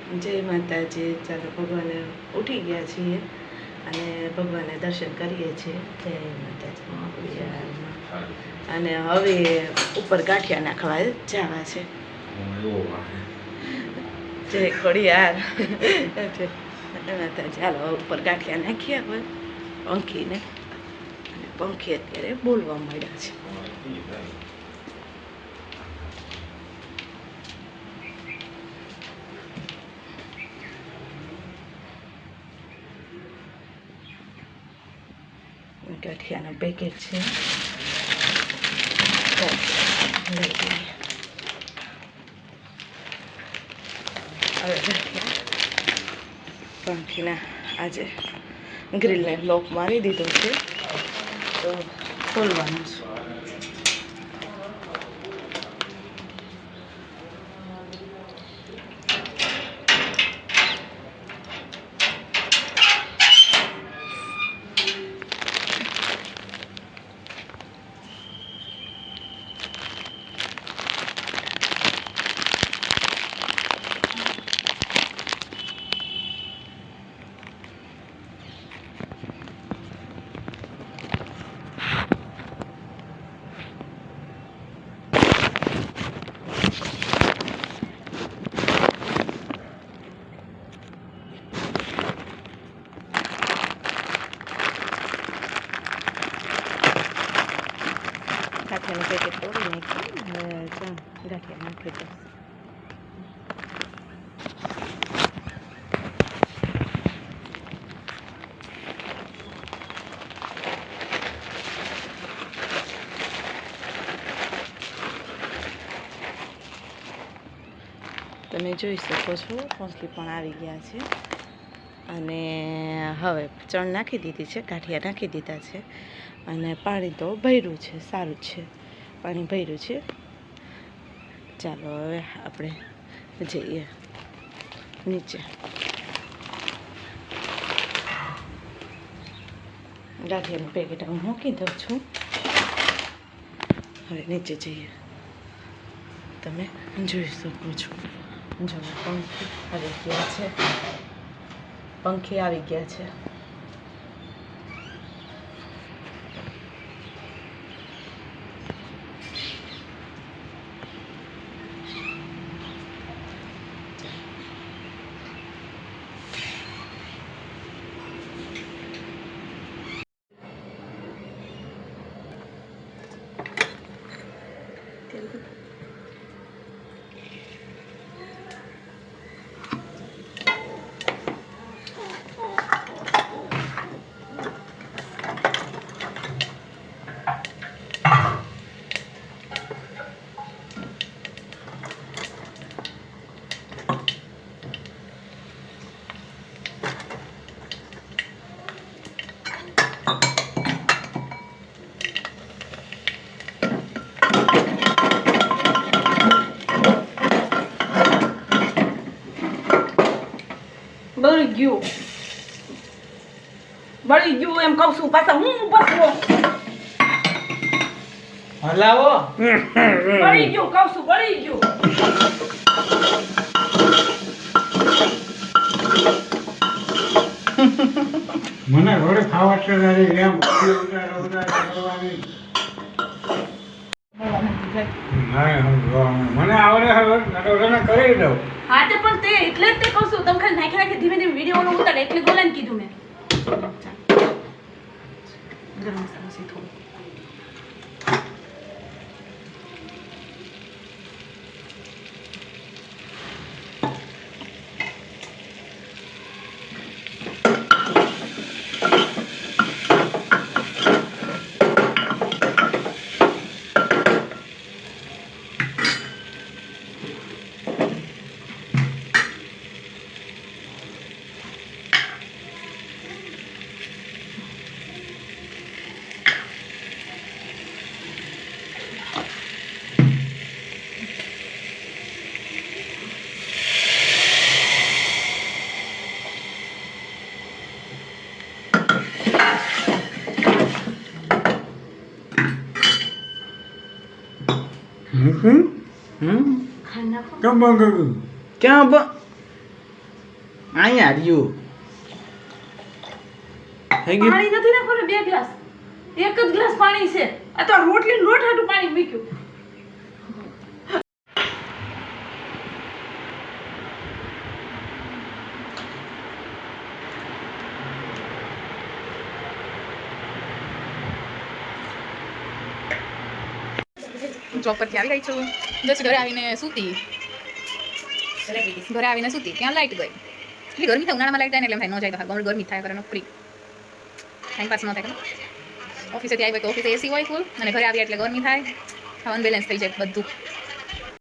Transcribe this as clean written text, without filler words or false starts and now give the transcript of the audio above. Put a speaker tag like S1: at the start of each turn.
S1: જય માતાજી. ચાલો, ભગવાને ઉઠી ગયા છીએ અને ભગવાનને દર્શન કરીએ છીએ. જય માતાજી. અને હવે ઉપર ગાંઠિયા નાખવા જવા છે. જય ખોડિયાર. જય માતાજી. ચાલો ઉપર ગાંઠિયા નાખ્યા હવે પંખીને. અને પંખી અત્યારે બોલવા માંડ્યા છે. ગાંઠિયાનું પેકેટ છે. લઈ લઈએ. હવે ગાંઠિયા પંખીના આજે ગ્રીલને લોક મારી દીધો છે તો ખોલવાનું છે. ગાંઠિયાનું પેકેટ તોડી નાખ્યું. ગાંઠિયા નાખી દઉં. તમે જોઈ શકો છો પંખી પણ આવી ગયા છે. અને હવે ચણ નાખી દીધી છે, ગાંઠિયા નાખી દીધા છે અને પાણી તો ભર્યું છે. સારું છે, પાણી ભર્યું છે. ચાલો હવે આપણે જઈએ નીચે. ગાંઠિયાનું પેકેટ હું મૂકી દઉં છું. હવે નીચે જઈએ. તમે જોઈ શકો છો. જો પંખી આવી ગયા છે. પંખી આવી ગયા છે. બળી ગયું એમ કહું છું. પાછા હું બસવો
S2: હલાવો.
S1: બળી ગયું કહું છું. બળી ગયું.
S2: મને ઘરે ખાવા છે એમ કરવાની. મને આવડે હવે કરી દઉં.
S1: હા તે પણ તે એટલે જ તે કહું છું. તમે ખાલી નાખી નાખી ધીમે ધીમે વિડીયો ઉતારે એટલે ગોલાને કીધું મેં. ગરમ મસાલો છે થોડું.
S2: क्या
S3: અહીંયા રહ્યું થઈ ગયું
S1: પાણી નથી નાખો ને 2 ગ્લાસ એક જ ગ્લાસ પાણી છે આ તો રોટલી લોટ હાટું પાણી મૂક્યું
S4: જોબ પરથી આવી ગઈ છું જસ્ટ ઘરે આવીને સૂતી ત્યાં લાઇટ ગઈ એટલી ગરમી થાય ઉનાળામાં લાઇટ જાય ને એટલે એમ થાય ન જાય તો ગરમી થાય કરે ફ્રી ટાઈમ પાસ ન થાય ઓફિસેથી આવી તો ઓફિસે એસી હોય ફૂલ અને ઘરે આવીએ એટલે ગરમી થાય અનબેલેન્સ થઈ જાય બધું